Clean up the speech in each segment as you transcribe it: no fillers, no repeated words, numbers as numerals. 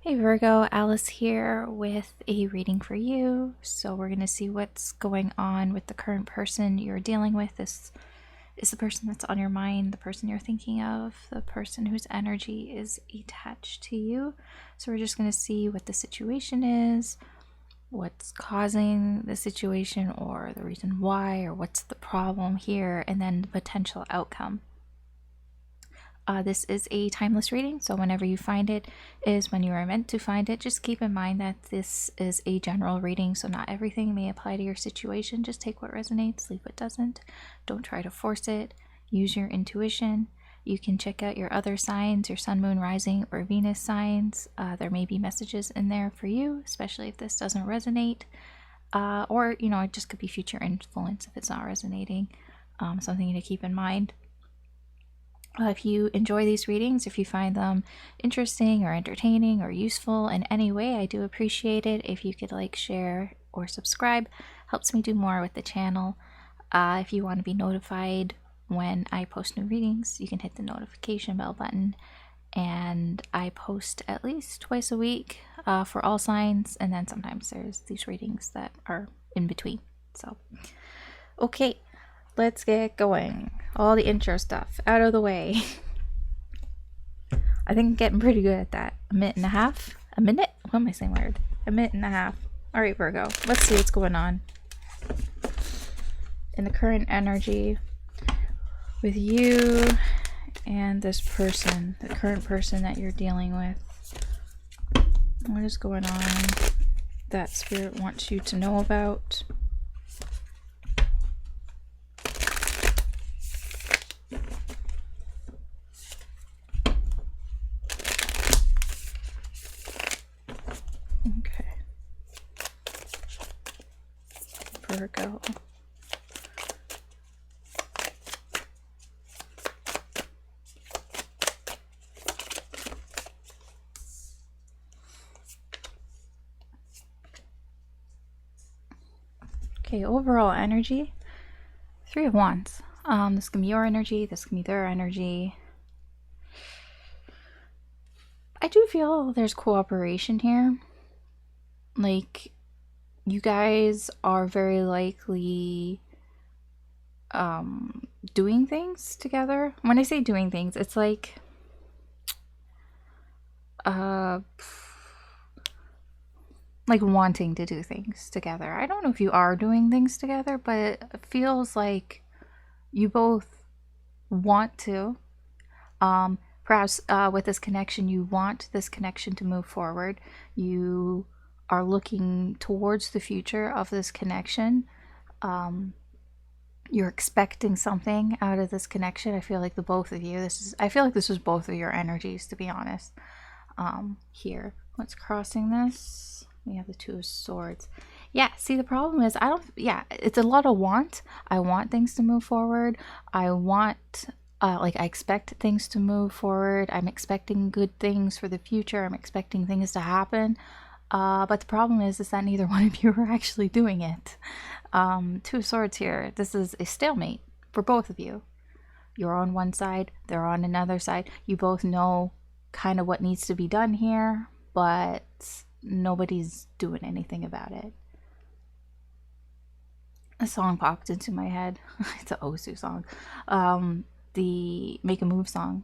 Hey Virgo, Alice here with a reading for you. So we're going to see what's going on with the current person you're dealing with. This is the person that's on your mind, the person you're thinking of, the person whose energy is attached to you. So we're just going to see what the situation is, what's causing the situation, or the reason why, or what's the problem here, and then the potential outcome. This is a timeless reading, so whenever you find it is when you are meant to find it. Just keep in mind that this is a general reading, so not everything may apply to your situation. Just take what resonates, leave what doesn't. Don't try to force it. Use your intuition. You can check out your other signs, your sun, moon, rising, or Venus signs. There may be messages in there for you, especially if this doesn't resonate. Or, it just could be future influence if it's not resonating. Something to keep in mind. If you enjoy these readings, if you find them interesting or entertaining or useful in any way, I do appreciate it. If you could like, share, or subscribe, helps me do more with the channel. If you want to be notified when I post new readings, you can hit the notification bell button. And I post at least twice a week for all signs, and then sometimes there's these readings that are in between. So, okay. Let's get going. All the intro stuff out of the way. I think I'm getting pretty good at that. A minute and a half? A minute? What am I saying weird? A minute and a half. Alright, Virgo. Let's see what's going on in the current energy with you and this person, the current person that you're dealing with. What is going on that Spirit wants you to know about? Virgo. Okay, overall energy, 3 of Wands. This can be your energy, this can be their energy. I do feel there's cooperation here. Like, you guys are very likely doing things together. When I say doing things, it's like wanting to do things together. I don't know if you are doing things together, but it feels like you both want to. Perhaps with this connection, you want this connection to move forward. You are looking towards the future of this connection. You're expecting something out of this connection. I feel like the both of you, I feel like this is both of your energies, to be honest. Here, what's crossing this? We have the 2 of Swords. Yeah, see, the problem is it's a lot of want. I want things to move forward. I want, I expect things to move forward. I'm expecting good things for the future. I'm expecting things to happen. But the problem is that neither one of you are actually doing it. 2 of Swords here. This is a stalemate for both of you. You're on one side, they're on another side. You both know kind of what needs to be done here, but nobody's doing anything about it. A song popped into my head. It's an Osu song. The Make a Move song,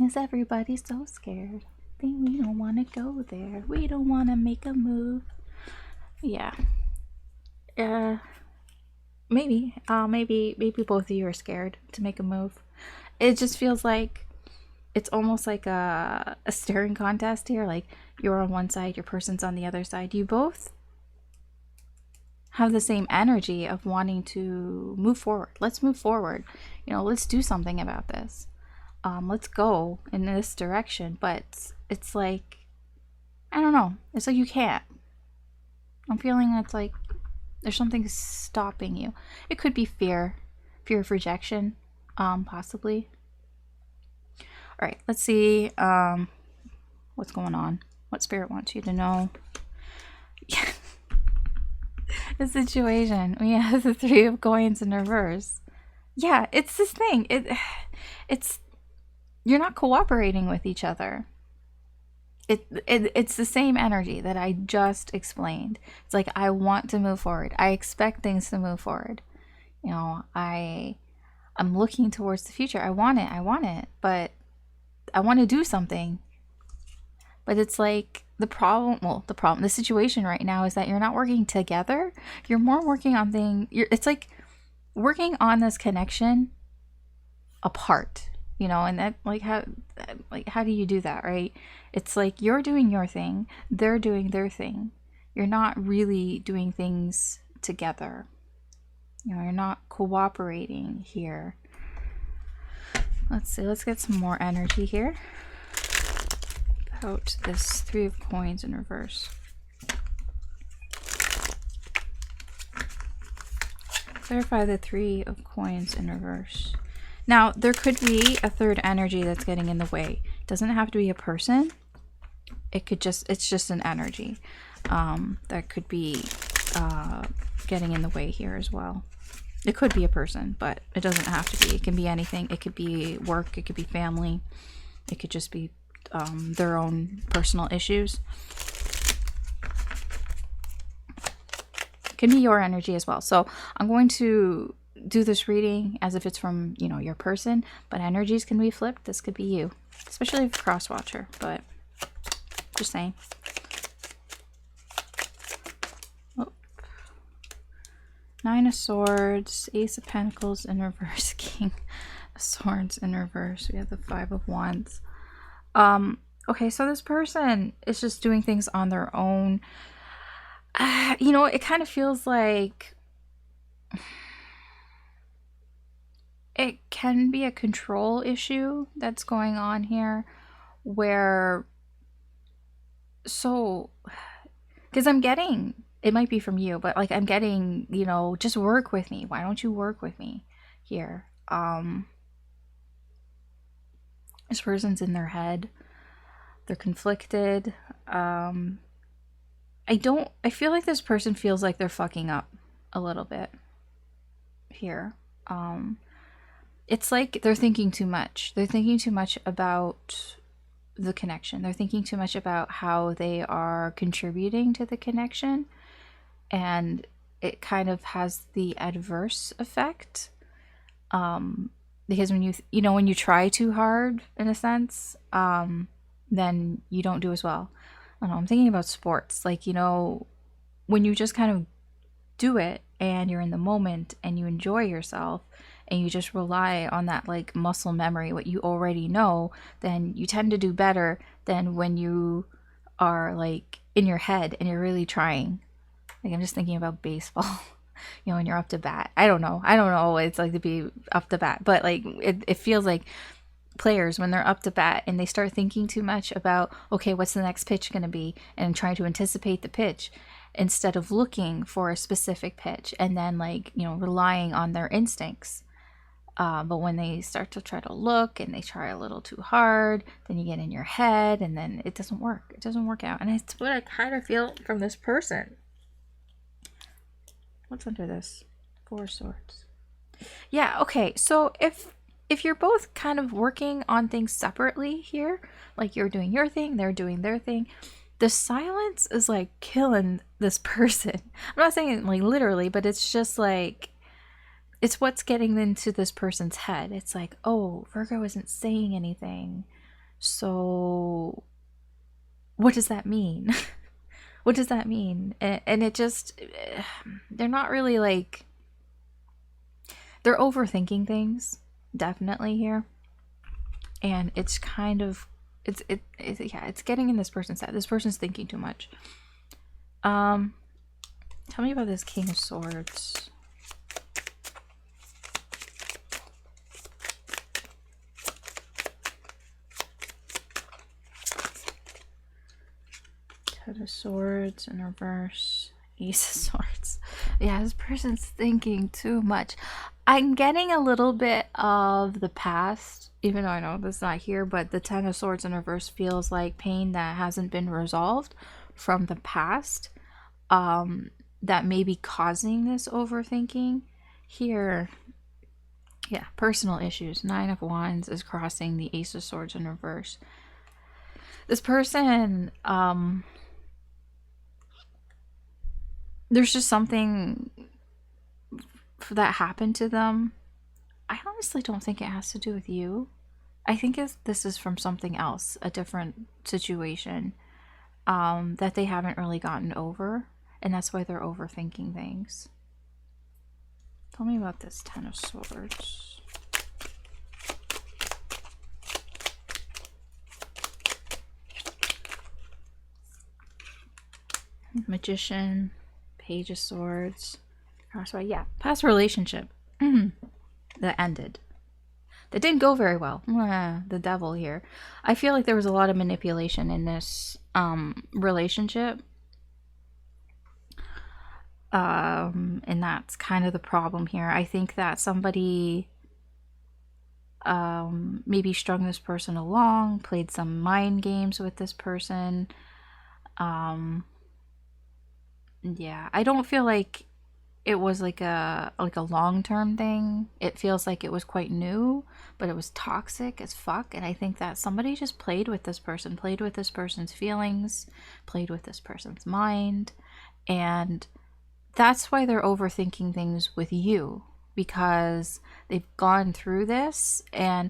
Is everybody so scared? We don't want to go there. We don't want to make a move. Yeah. Maybe both of you are scared to make a move. It just feels like it's almost like a staring contest here. Like, you're on one side, your person's on the other side. You both have the same energy of wanting to move forward. Let's move forward. Let's do something about this. Let's go in this direction. But it's like, I don't know. It's like you can't. I'm feeling it's like there's something stopping you. It could be fear of rejection, possibly. All right, let's see what's going on. What Spirit wants you to know. The situation. We have the 3 of Coins in reverse. Yeah, it's this thing. It's you're not cooperating with each other. it's the same energy that I just explained. It's like, I want to move forward. I expect things to move forward. You know, I'm looking towards the future. I want it, but I want to do something. But it's like the situation right now is that you're not working together. You're more working on it's like working on this connection apart, you know, and that how do you do that, right? It's like you're doing your thing, they're doing their thing. You're not really doing things together. You know, you're not cooperating here. Let's see, let's get some more energy here about this Three of Coins in reverse. Clarify the Three of Coins in reverse. Now, there could be a third energy that's getting in the way. It doesn't have to be a person. It's just an energy that could be getting in the way here as well. It could be a person, but it doesn't have to be. It can be anything. It could be work. It could be family. It could just be their own personal issues. It can be your energy as well. So I'm going to do this reading as if it's from, you know, your person, but energies can be flipped. This could be you, especially if you're a cross watcher, but just saying. Oh. Nine of Swords, Ace of Pentacles in reverse, King of Swords in reverse. We have the Five of Wands. Okay, so this person is just doing things on their own. You know, it kind of feels like it can be a control issue that's going on here, where, so, because I'm getting, it might be from you, but like I'm getting, you know, just work with me. Why don't you work with me here? This person's in their head. They're conflicted. I feel like this person feels like they're fucking up a little bit here. It's like they're thinking too much. They're thinking too much about the connection. They're thinking too much about how they are contributing to the connection. And it kind of has the adverse effect. Because when when you try too hard, in a sense, then you don't do as well. I don't know, I'm thinking about sports. Like, you know, when you just kind of do it and you're in the moment and you enjoy yourself and you just rely on that like muscle memory, what you already know, then you tend to do better than when you are like in your head and you're really trying. Like, I'm just thinking about baseball. You know, when you're up to bat. I don't know what it's like to be up to bat, but like it feels like players, when they're up to bat and they start thinking too much about, okay, what's the next pitch going to be, and trying to anticipate the pitch instead of looking for a specific pitch, and then like, you know, relying on their instincts. But when they start to try to look and they try a little too hard, then you get in your head and then it doesn't work. It doesn't work out. And it's what I kind of feel from this person. What's under this? Four of Swords. Yeah, okay. So if you're both kind of working on things separately here, like you're doing your thing, they're doing their thing, the silence is like killing this person. I'm not saying it like literally, but it's just like, it's what's getting into this person's head. It's like, oh, Virgo isn't saying anything. So what does that mean? What does that mean? And it just, they're not really like, they're overthinking things, definitely here. And it's kind of, it's getting in this person's head. This person's thinking too much. Tell me about this King of Swords. Ten of Swords in reverse. Ace of Swords. Yeah, this person's thinking too much. I'm getting a little bit of the past, even though I know that's not here, but the Ten of Swords in reverse feels like pain that hasn't been resolved from the past, that may be causing this overthinking. Here, yeah, personal issues. Nine of Wands is crossing the Ace of Swords in reverse. This person, there's just something that happened to them. I honestly don't think it has to do with you. I think this is from something else, a different situation, that they haven't really gotten over, and that's why they're overthinking things. Tell me about this Ten of Swords. Magician, Page of Swords, Crossway. Yeah, past relationship that ended. That didn't go very well. The devil here. I feel like there was a lot of manipulation in this relationship. And that's kind of the problem here. I think that somebody maybe strung this person along, played some mind games with this person. Yeah, I don't feel like it was like a long-term thing. It feels like it was quite new, but it was toxic as fuck. And I think that somebody just played with this person, played with this person's feelings, played with this person's mind, and that's why they're overthinking things with you, because they've gone through this. And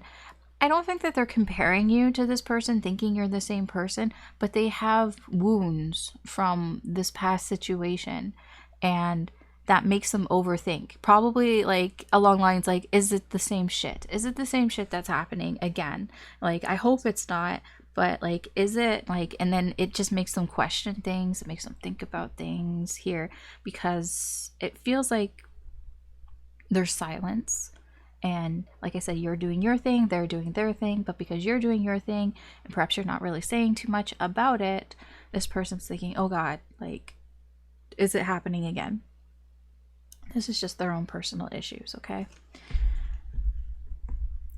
I don't think that they're comparing you to this person, thinking you're the same person, but they have wounds from this past situation, and that makes them overthink. Probably like along lines like, is it the same shit? Is it the same shit that's happening again? Like, I hope it's not, but like, is it like, and then it just makes them question things. It makes them think about things here, because it feels like there's silence. And like I said, you're doing your thing, they're doing their thing, but because you're doing your thing and perhaps you're not really saying too much about it, this person's thinking, oh God, like, is it happening again? This is just their own personal issues, okay?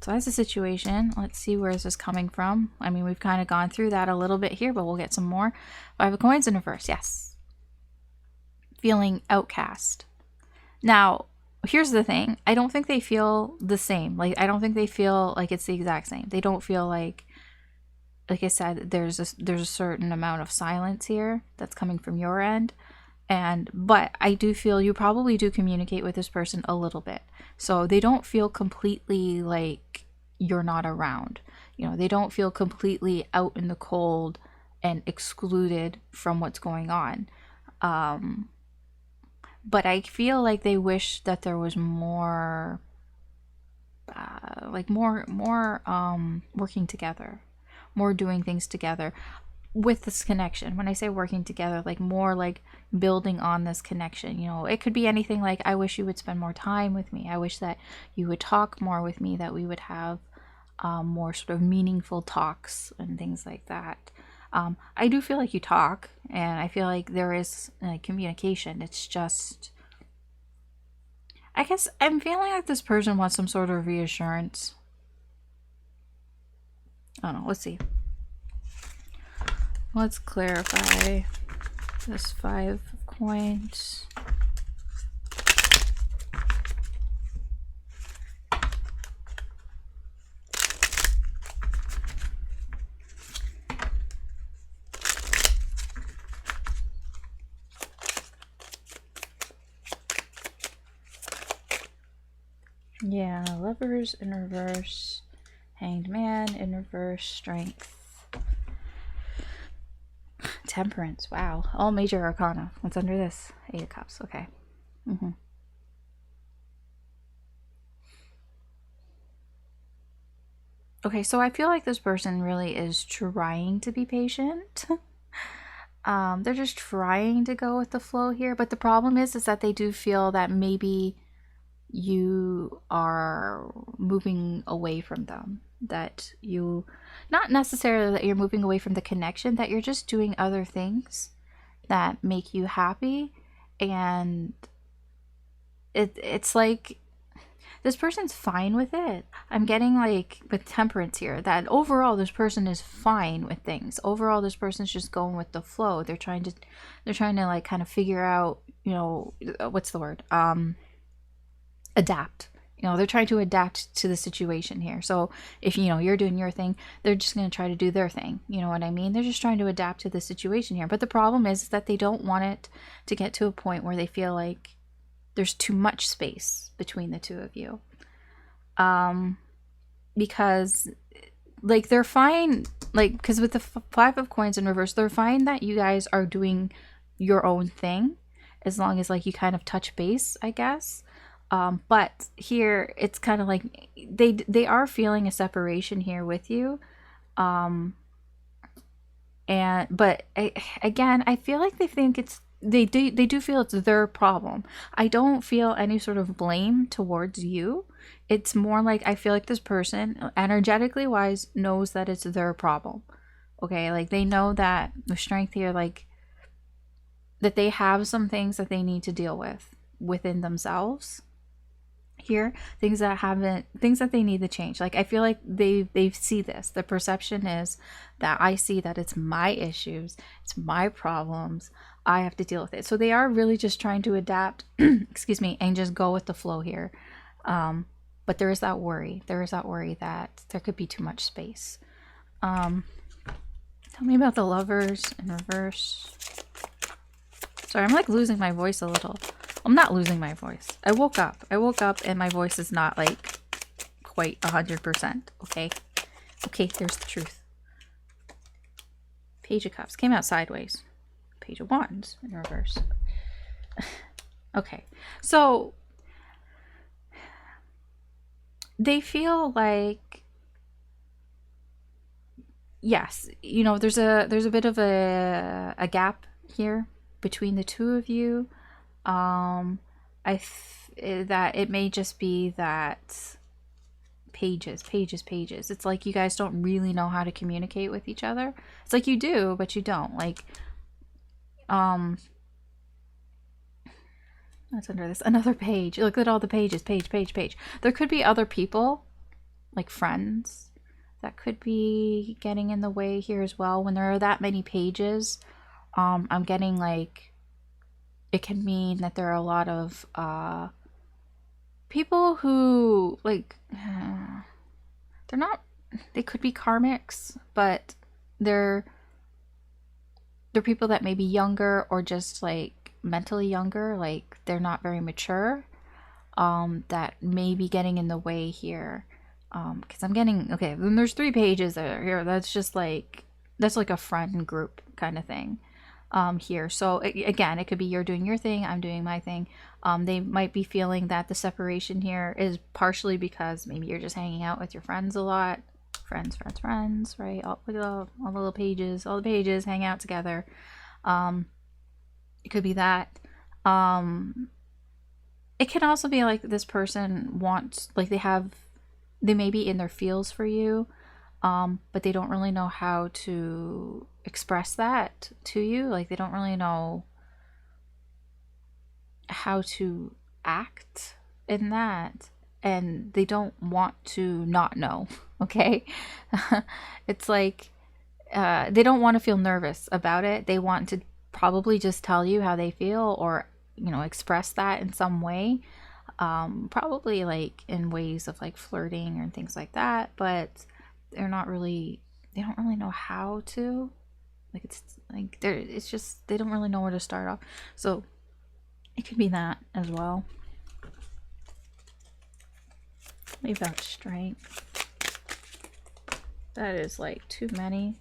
So that's the situation. Let's see, where is this coming from? I mean, we've kind of gone through that a little bit here, but we'll get some more. Five of Coins in reverse, yes. Feeling outcast. Now, here's the thing. I don't think they feel the same. Like, I don't think they feel like it's the exact same. They don't feel like I said, there's a certain amount of silence here that's coming from your end. But I do feel you probably do communicate with this person a little bit. So they don't feel completely like you're not around. You know, they don't feel completely out in the cold and excluded from what's going on. But I feel like they wish that there was more, working together, more doing things together with this connection. When I say working together, like more like building on this connection. You know, it could be anything like, I wish you would spend more time with me. I wish that you would talk more with me, that we would have more sort of meaningful talks and things like that. I do feel like you talk, and I feel like there is communication. It's just, I guess I'm feeling like this person wants some sort of reassurance. I don't know. Let's see. Let's clarify this Five of Coins. Yeah, Lovers in reverse, Hanged Man in reverse, Strength, Temperance. Wow, all major arcana. What's under this? Eight of Cups. Okay. Okay, so I feel like this person really is trying to be patient. They're just trying to go with the flow here, but the problem is that they do feel that maybe you are moving away from them, that you, not necessarily that you're moving away from the connection, that you're just doing other things that make you happy. And it's like this person's fine with it. I'm getting like with Temperance here that overall this person is fine with things. Overall this person's just going with the flow. They're trying to like kind of figure out, you know, what's the word, adapt You know, they're trying to adapt to the situation here. So if, you know, you're doing your thing, they're just going to try to do their thing. You know what I mean? They're just trying to adapt to the situation here. But the problem is that they don't want it to get to a point where they feel like there's too much space between the two of you. Because like they're fine, like, because with the Five of Coins in reverse, they're fine that you guys are doing your own thing, as long as like you kind of touch base, I guess. But here it's kind of like they are feeling a separation here with you. And but again, I feel like they think they do feel it's their problem. I don't feel any sort of blame towards you. It's more like I feel like this person, energetically wise, knows that it's their problem. Okay, like they know that the strength here, like that they have some things that they need to deal with within themselves here, things that they need to change. Like I feel like they see this. The perception is that I see that it's my issues, it's my problems, I have to deal with it. So they are really just trying to adapt excuse me, and just go with the flow here. But there is that worry that there could be too much space. Tell me about the Lovers in reverse. Sorry, I'm like losing my voice a little. I'm not losing my voice. I woke up and my voice is not like quite 100%. Okay. Okay, there's the truth. Page of Cups came out sideways. Page of Wands in reverse. Okay. So they feel like, yes, you know, there's a bit of a gap here between the two of you. That it may just be that pages. It's like you guys don't really know how to communicate with each other. It's like you do, but you don't. Like, that's under this. Another page. Look at all the pages. Page. There could be other people, like friends, that could be getting in the way here as well. When there are that many pages, I'm getting like, it can mean that there are a lot of people who like they could be karmics, but they're people that may be younger or just like mentally younger, like they're not very mature, that may be getting in the way here. Because I'm getting, okay, then there's 3 pages that are here. That's just like, that's like a friend group kind of thing. Here. So again, it could be you're doing your thing, I'm doing my thing. They might be feeling that the separation here is partially because maybe you're just hanging out with your friends a lot. Friends, right? All the little pages, all the pages hang out together. It could be that. It can also be like this person wants, like they may be in their feels for you, but they don't really know how to express that to you. Like they don't really know how to act in that, and they don't want to not know. Okay. It's like they don't want to feel nervous about it. They want to probably just tell you how they feel, or you know, express that in some way, probably like in ways of like flirting or things like that, but they don't really know how to. Like it's like it's just they don't really know where to start off. So it could be that as well. Leave that strength. That is like too many.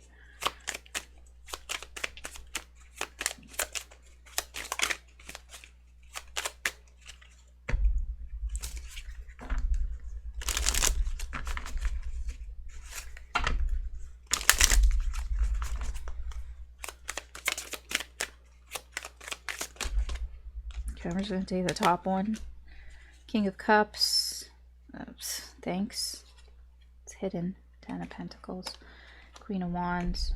Okay, I'm just going to take the top one. King of Cups. Oops, thanks. It's hidden. 10 of Pentacles. Queen of Wands.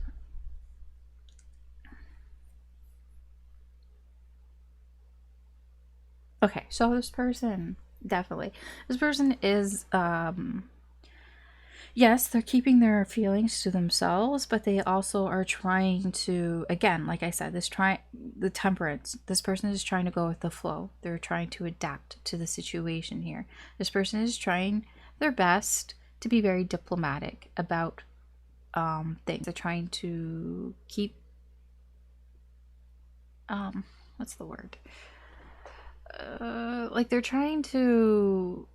Okay, so this person, definitely. This person is, yes, they're keeping their feelings to themselves, but they also are trying to, again, like I said, the temperance. This person is trying to go with the flow. They're trying to adapt to the situation here. This person is trying their best to be very diplomatic about things. They're trying to keep what's the word? Like they're trying to,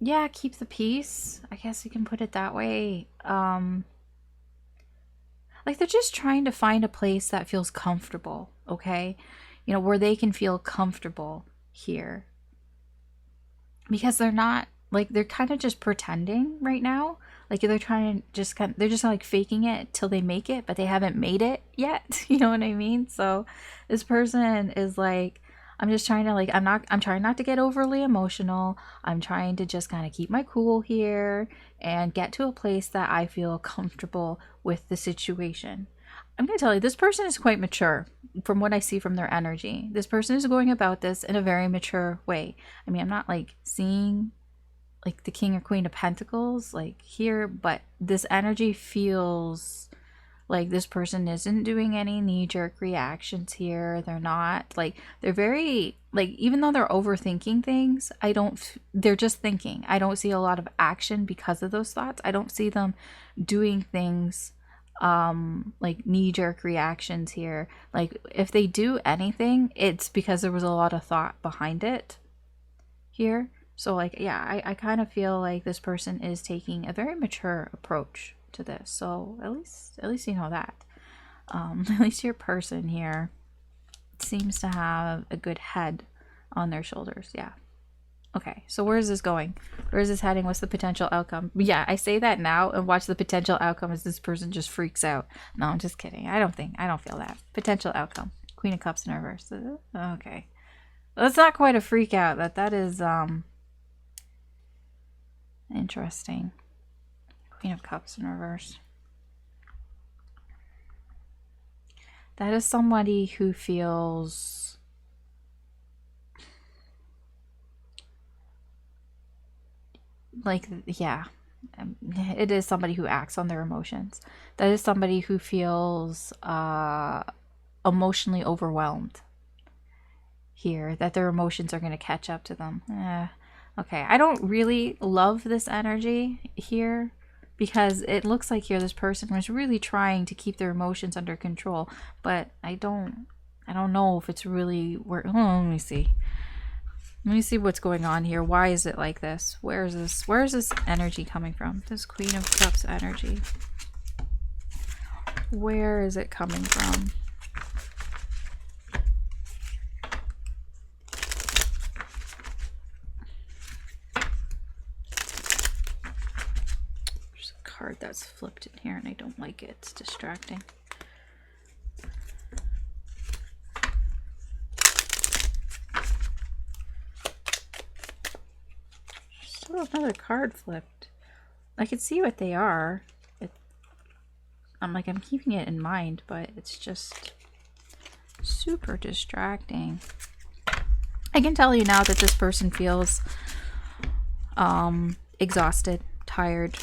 yeah, keep the peace. I guess you can put it that way. Like they're just trying to find a place that feels comfortable, okay? You know, where they can feel comfortable here. Because they're not, like, they're kind of just pretending right now. Like they're trying to just they're just like faking it till they make it, but they haven't made it yet. You know what I mean? So this person is like, I'm just trying to, like, I'm trying not to get overly emotional. I'm trying to just kind of keep my cool here and get to a place that I feel comfortable with the situation. I'm going to tell you, this person is quite mature from what I see from their energy. This person is going about this in a very mature way. I mean, I'm not like seeing like the King or Queen of Pentacles like here, but this energy feels like this person isn't doing any knee-jerk reactions here. They're not like, they're very, like, even though they're overthinking things, they're just thinking. I don't see a lot of action because of those thoughts. I don't see them doing things like knee-jerk reactions here. Like if they do anything, it's because there was a lot of thought behind it here. So like, yeah, I kind of feel like this person is taking a very mature approach to this. So at least you know that. At least your person here seems to have a good head on their shoulders. Yeah. Okay, so where is this going? Where is this heading? What's the potential outcome? Yeah, I say that now and watch the potential outcome as this person just freaks out. No, I'm just kidding. I don't feel that. Potential outcome. Queen of Cups in reverse. Okay. That's not quite a freak out. That is interesting. Queen of Cups in reverse. That is somebody who feels like, yeah, it is somebody who acts on their emotions. That is somebody who feels emotionally overwhelmed here, that their emotions are going to catch up to them. Okay, I don't really love this energy here because it looks like here this person was really trying to keep their emotions under control, but I don't know if it's really where. Oh, let me see. Let me see what's going on here. Why is it like this? Where is this energy coming from? This Queen of Cups energy. Where is it coming from? There's a card that's flipped in here and I don't like it. It's distracting. Another card flipped. I can see what they are. I'm keeping it in mind, but it's just super distracting. I can tell you now that this person feels exhausted, tired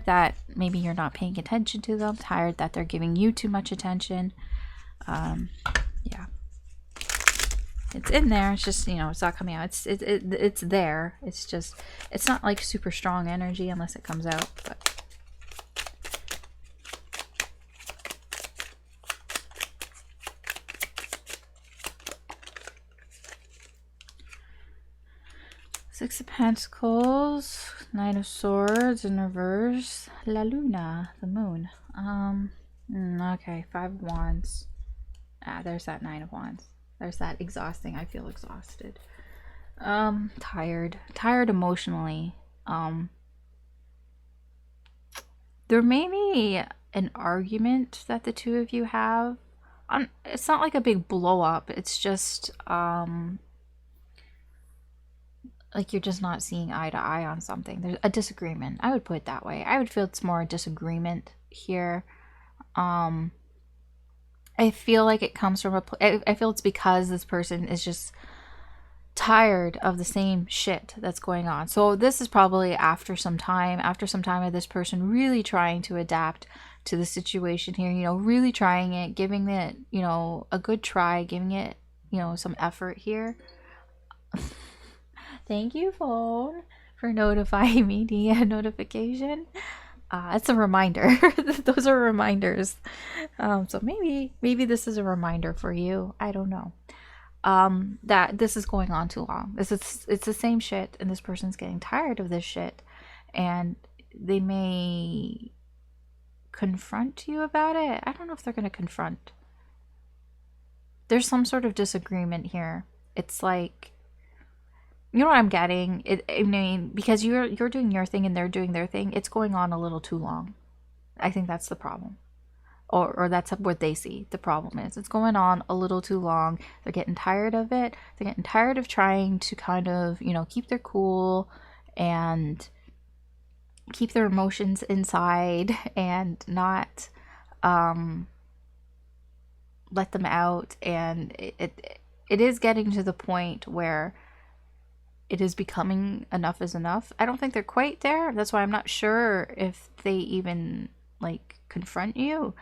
that maybe you're not paying attention to them, tired that they're giving you too much attention. Yeah. It's in there. It's just, it's not coming out. It's there. It's just, it's not like super strong energy unless it comes out. But Six of Pentacles, Knight of Swords in reverse, La Luna, the moon. Okay, Five of Wands. There's that Nine of Wands. There's that exhausting. I feel exhausted. Tired emotionally. There may be an argument that the two of you have. It's not like a big blow up. It's just, like you're just not seeing eye to eye on something. There's a disagreement. I would put it that way. I would feel it's more a disagreement here. I feel like it comes from I feel it's because this person is just tired of the same shit that's going on. So this is probably after some time of this person really trying to adapt to the situation here, you know, really trying it, giving it, you know, a good try, giving it, you know, some effort here. Thank you, phone, for notifying me the notification. It's a reminder. Those are reminders. So maybe this is a reminder for you. I don't know. That this is going on too long. It's the same shit, and this person's getting tired of this shit, and they may confront you about it. I don't know if they're gonna confront. There's some sort of disagreement here. It's like, you know what I'm getting? I mean, because you're doing your thing and they're doing their thing, it's going on a little too long. I think that's the problem. Or that's what they see the problem is. It's going on a little too long. They're getting tired of it. They're getting tired of trying to kind of, you know, keep their cool and keep their emotions inside and not let them out. And it is getting to the point where it is becoming enough is enough. I don't think they're quite there. That's why I'm not sure if they even like confront you.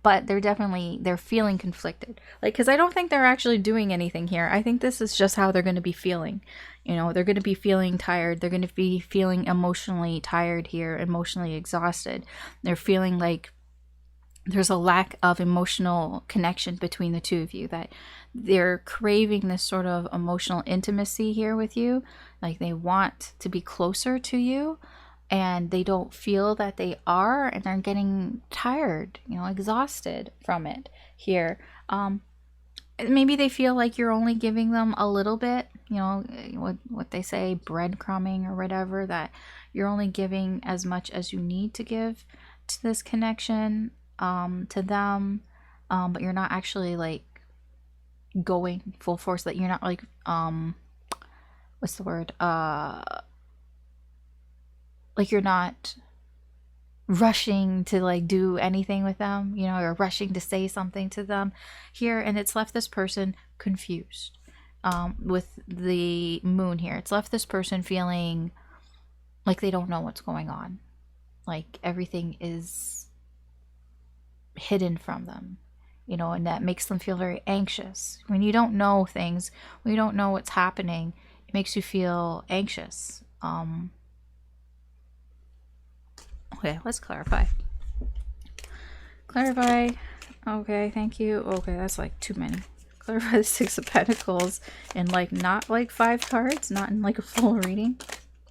But they're feeling conflicted. Like, because I don't think they're actually doing anything here. I think this is just how they're going to be feeling. You know, they're going to be feeling tired. They're going to be feeling emotionally tired here, emotionally exhausted. They're feeling like there's a lack of emotional connection between the two of you, that they're craving this sort of emotional intimacy here with you. Like, they want to be closer to you, and they don't feel that they are, and they're getting tired, you know, exhausted from it here. Maybe they feel like you're only giving them a little bit, you know, what they say, breadcrumbing or whatever, that you're only giving as much as you need to give to this connection, to them, but you're not actually like going full force, that you're not like, what's the word, like you're not rushing to like do anything with them, you know, or rushing to say something to them here. And it's left this person confused, with the moon here. It's left this person feeling like they don't know what's going on, like everything is hidden from them, you know, and that makes them feel very anxious. When you don't know things, when you don't know what's happening, it makes you feel anxious. Okay, let's clarify. Clarify. Okay, thank you. Okay, that's like too many. Clarify the Six of Pentacles in like not like 5 cards, not in like a full reading.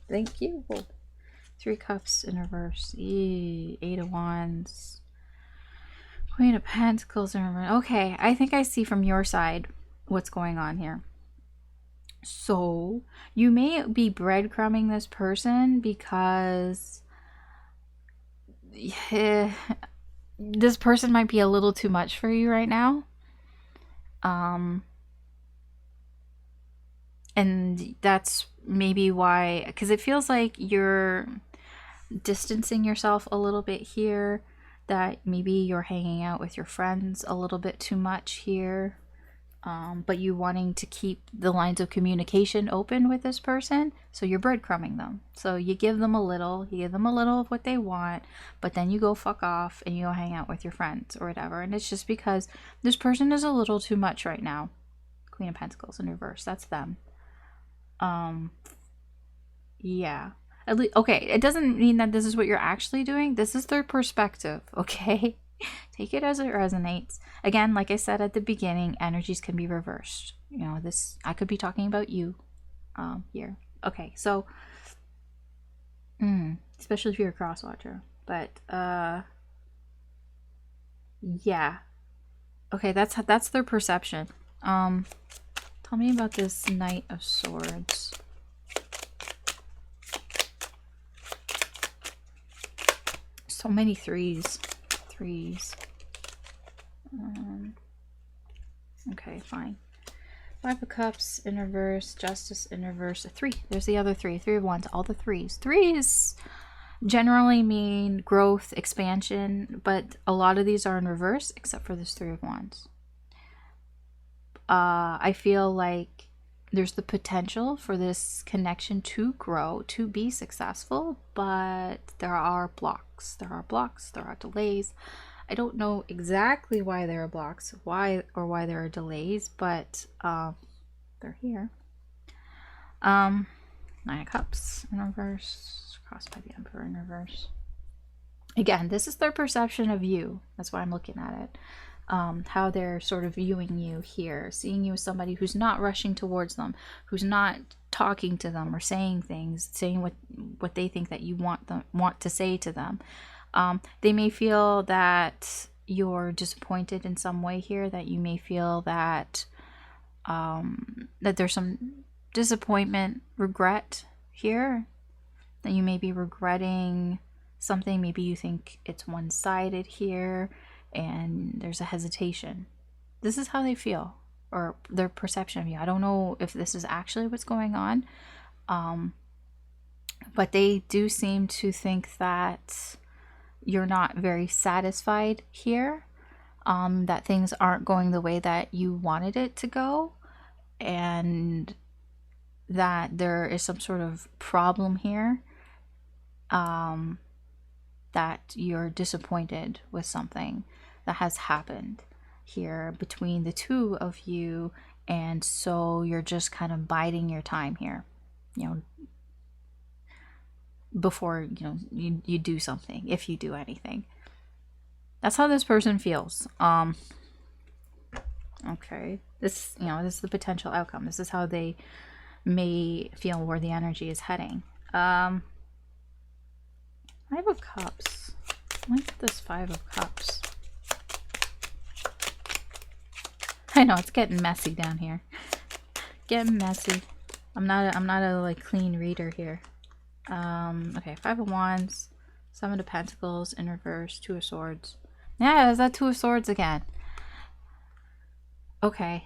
Thank you. 3 Cups in reverse. 8 of Wands. Queen of Pentacles in reverse. Okay, I think I see from your side what's going on here. So you may be breadcrumbing this person because this person might be a little too much for you right now. And that's maybe why, because it feels like you're distancing yourself a little bit here, that maybe you're hanging out with your friends a little bit too much here. But you wanting to keep the lines of communication open with this person, so you're breadcrumbing them. So you give them a little of what they want, but then you go fuck off and you go hang out with your friends or whatever. And it's just because this person is a little too much right now. Queen of Pentacles in reverse, that's them. Yeah. At least, okay, it doesn't mean that this is what you're actually doing. This is their perspective, okay? Take it as it resonates. Again, like I said at the beginning, energies can be reversed. You know, this, I could be talking about you here. Okay, so especially if you're a cross watcher. But yeah. Okay, that's their perception. Tell me about this Knight of Swords. So many threes. Okay, fine. 5 of Cups in reverse, Justice in reverse, a 3. There's the other 3. 3 of Wands, all the threes. Threes generally mean growth, expansion, but a lot of these are in reverse, except for this 3 of Wands. I feel like There's the potential for this connection to grow, to be successful, but there are blocks. There are delays. I don't know exactly why there are blocks, why there are delays, but they're here. Nine of Cups in reverse, crossed by the Emperor in reverse. Again, this is their perception of you. That's why I'm looking at it. How they're sort of viewing you here, seeing you as somebody who's not rushing towards them, who's not talking to them or saying things, saying what they think that you want to say to them. They may feel that you're disappointed in some way here, that you may feel that that there's some disappointment, regret here, that you may be regretting something. Maybe you think it's one-sided here and there's a hesitation. This is how they feel, or their perception of you. I don't know if this is actually what's going on, but they do seem to think that you're not very satisfied here, that things aren't going the way that you wanted it to go, and that there is some sort of problem here, that you're disappointed with something that has happened here between the two of you, and so you're just kind of biding your time here, you know, before you do something, if you do anything. That's how this person feels. Okay, this is the potential outcome. This is how they may feel, where the energy is heading. Five of Cups. Look at this Five of Cups. I know it's getting messy down here. Getting messy. I'm not a like clean reader here. Okay, Five of Wands, Seven of Pentacles in reverse, Two of Swords. Yeah, there's that Two of Swords again. Okay.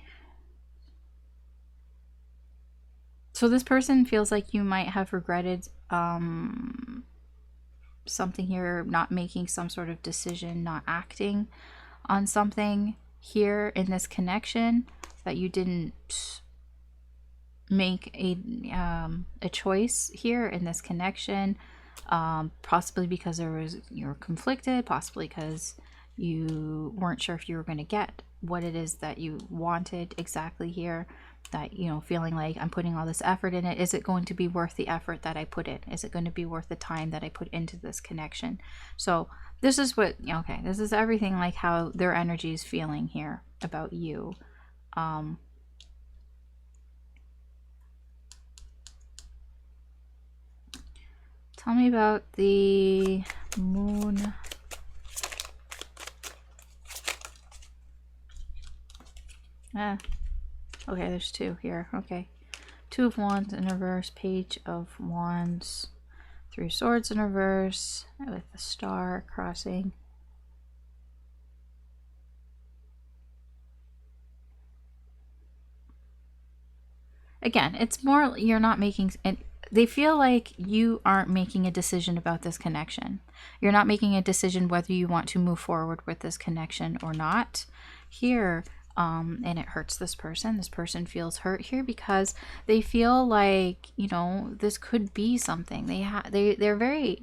So this person feels like you might have regretted something here, not making some sort of decision, not acting on something here in this connection, that you didn't make a choice here in this connection, possibly because you're conflicted, possibly because you weren't sure if you were going to get what it is that you wanted exactly here, that feeling like, I'm putting all this effort in it, is it going to be worth the effort that I put in? Is it going to be worth the time that I put into this connection? So this is what, okay, this is everything like how their energy is feeling here about you. Tell me about the Moon. Okay, there's two here. Okay. Two of Wands in reverse, Page of Wands, Three of Swords in reverse, with the star crossing. Again, it's more you're not making, and they feel like you aren't making a decision about this connection. You're not making a decision whether you want to move forward with this connection or not here. And it hurts this person. This person feels hurt here because they feel like, this could be something. They're very,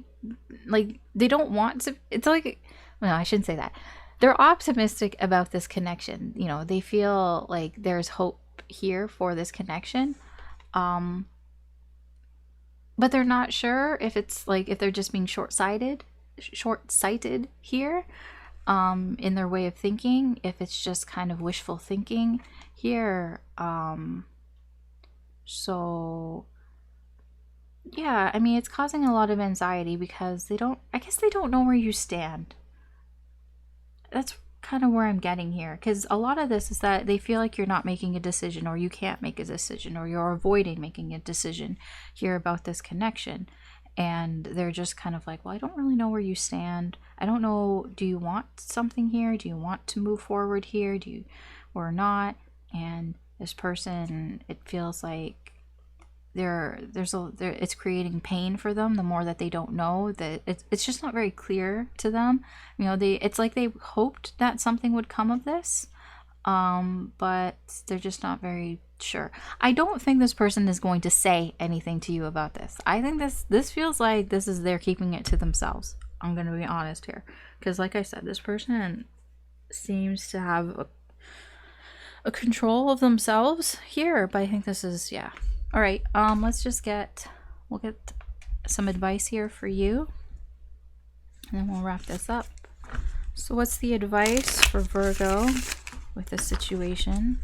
like, they don't want to, it's like, no, I shouldn't say that. They're optimistic about this connection. They feel like there's hope here for this connection. But they're not sure if it's like, if they're just being short-sighted here. In their way of thinking, if it's just kind of wishful thinking here. So yeah, I mean, it's causing a lot of anxiety because I guess they don't know where you stand. That's kind of where I'm getting here, because a lot of this is that they feel like you're not making a decision, or you can't make a decision, or you're avoiding making a decision here about this connection. And they're just kind of like, well, I don't really know where you stand. I don't know, do you want something here? Do you want to move forward here? Or not? And this person, it feels like it's creating pain for them the more that they don't know, that it's just not very clear to them. It's like they hoped that something would come of this, but they're just not very Sure. I don't think this person is going to say anything to you about this. I think this feels like this is they're keeping it to themselves. I'm going to be honest here. Because like I said, this person seems to have a control of themselves here. But I think this is, yeah. All right. Let's just we'll get some advice here for you. And then we'll wrap this up. So what's the advice for Virgo with this situation?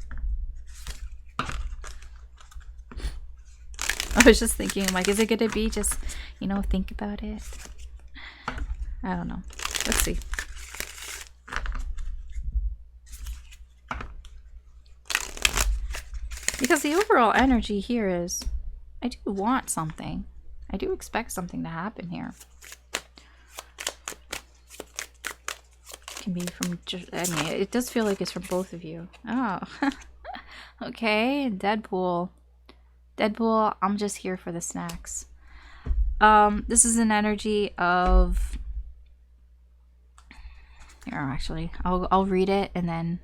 I was just thinking, like, is it going to be just, you know, think about it? I don't know. Let's see. Because the overall energy here is, I do want something. I do expect something to happen here. Can be from, I mean, it does feel like it's from both of you. Oh, okay. Deadpool. Deadpool, I'm just here for the snacks. This is an energy of, here, actually, I'll read it and then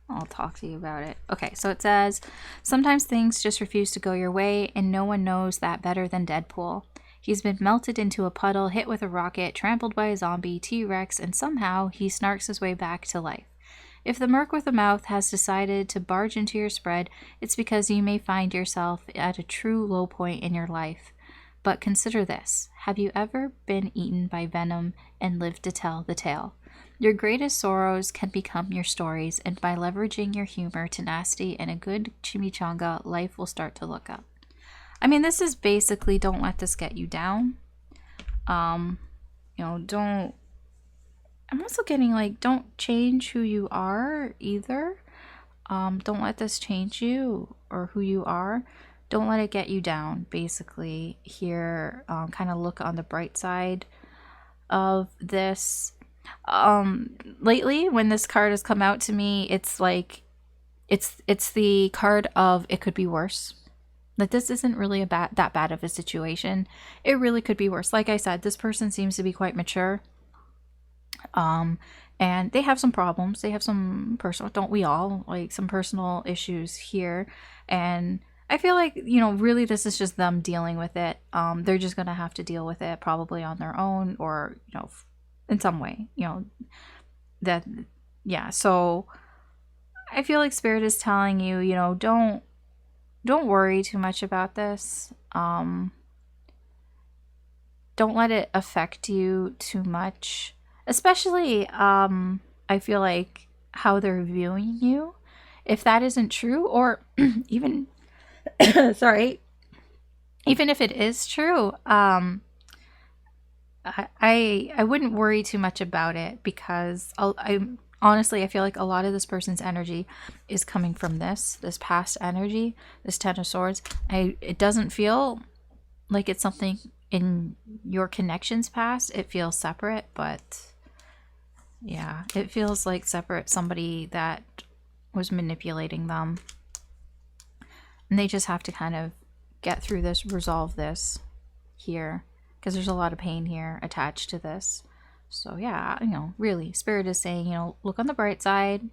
I'll talk to you about it. Okay, so it says, sometimes things just refuse to go your way and no one knows that better than Deadpool. He's been melted into a puddle, hit with a rocket, trampled by a zombie, T-Rex, and somehow he snarks his way back to life. If the merc with a mouth has decided to barge into your spread, it's because you may find yourself at a true low point in your life. But consider this. Have you ever been eaten by venom and lived to tell the tale? Your greatest sorrows can become your stories, and by leveraging your humor, tenacity, and a good chimichanga, life will start to look up. I mean, this is basically, don't let this get you down. You know, don't... I'm also getting, like, don't change who you are either. Don't let this change you or who you are. Don't let it get you down, basically. Here, kind of look on the bright side of this. Lately, when this card has come out to me, it's like, it's the card of it could be worse. Like, this isn't really that bad of a situation. It really could be worse. Like I said, this person seems to be quite mature. And they have some problems. They have some personal, don't we all, like some personal issues here. And I feel like, you know, really this is just them dealing with it. They're just going to have to deal with it probably on their own or, you know, in some way, you know, that, yeah. So I feel like Spirit is telling you, you know, don't worry too much about this. Don't let it affect you too much. Especially, I feel like how they're viewing you. If that isn't true, or even, sorry, even if it is true, I wouldn't worry too much about it because honestly, I feel like a lot of this person's energy is coming from this past energy, this Ten of Swords. It doesn't feel like it's something in your connections past. It feels separate, but yeah, it feels like separate, somebody that was manipulating them. And they just have to kind of get through this, resolve this here, because there's a lot of pain here attached to this. So yeah, you know, really, Spirit is saying, you know, look on the bright side.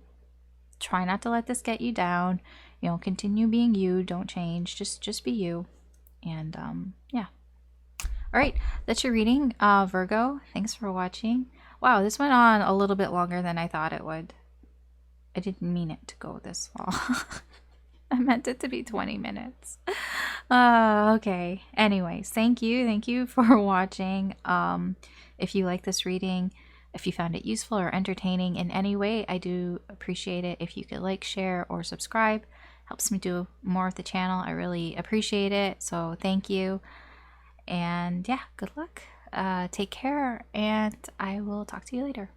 Try not to let this get you down. You know, continue being you. Don't change. Just be you. And yeah. All right, that's your reading, Virgo. Thanks for watching. Wow, this went on a little bit longer than I thought it would. I didn't mean it to go this long. I meant it to be 20 minutes. Okay. Anyways, thank you for watching. If you like this reading, if you found it useful or entertaining in any way, I do appreciate it if you could like, share, or subscribe. Helps me do more of the channel. I really appreciate it. So thank you. And yeah, good luck. Take care, and I will talk to you later.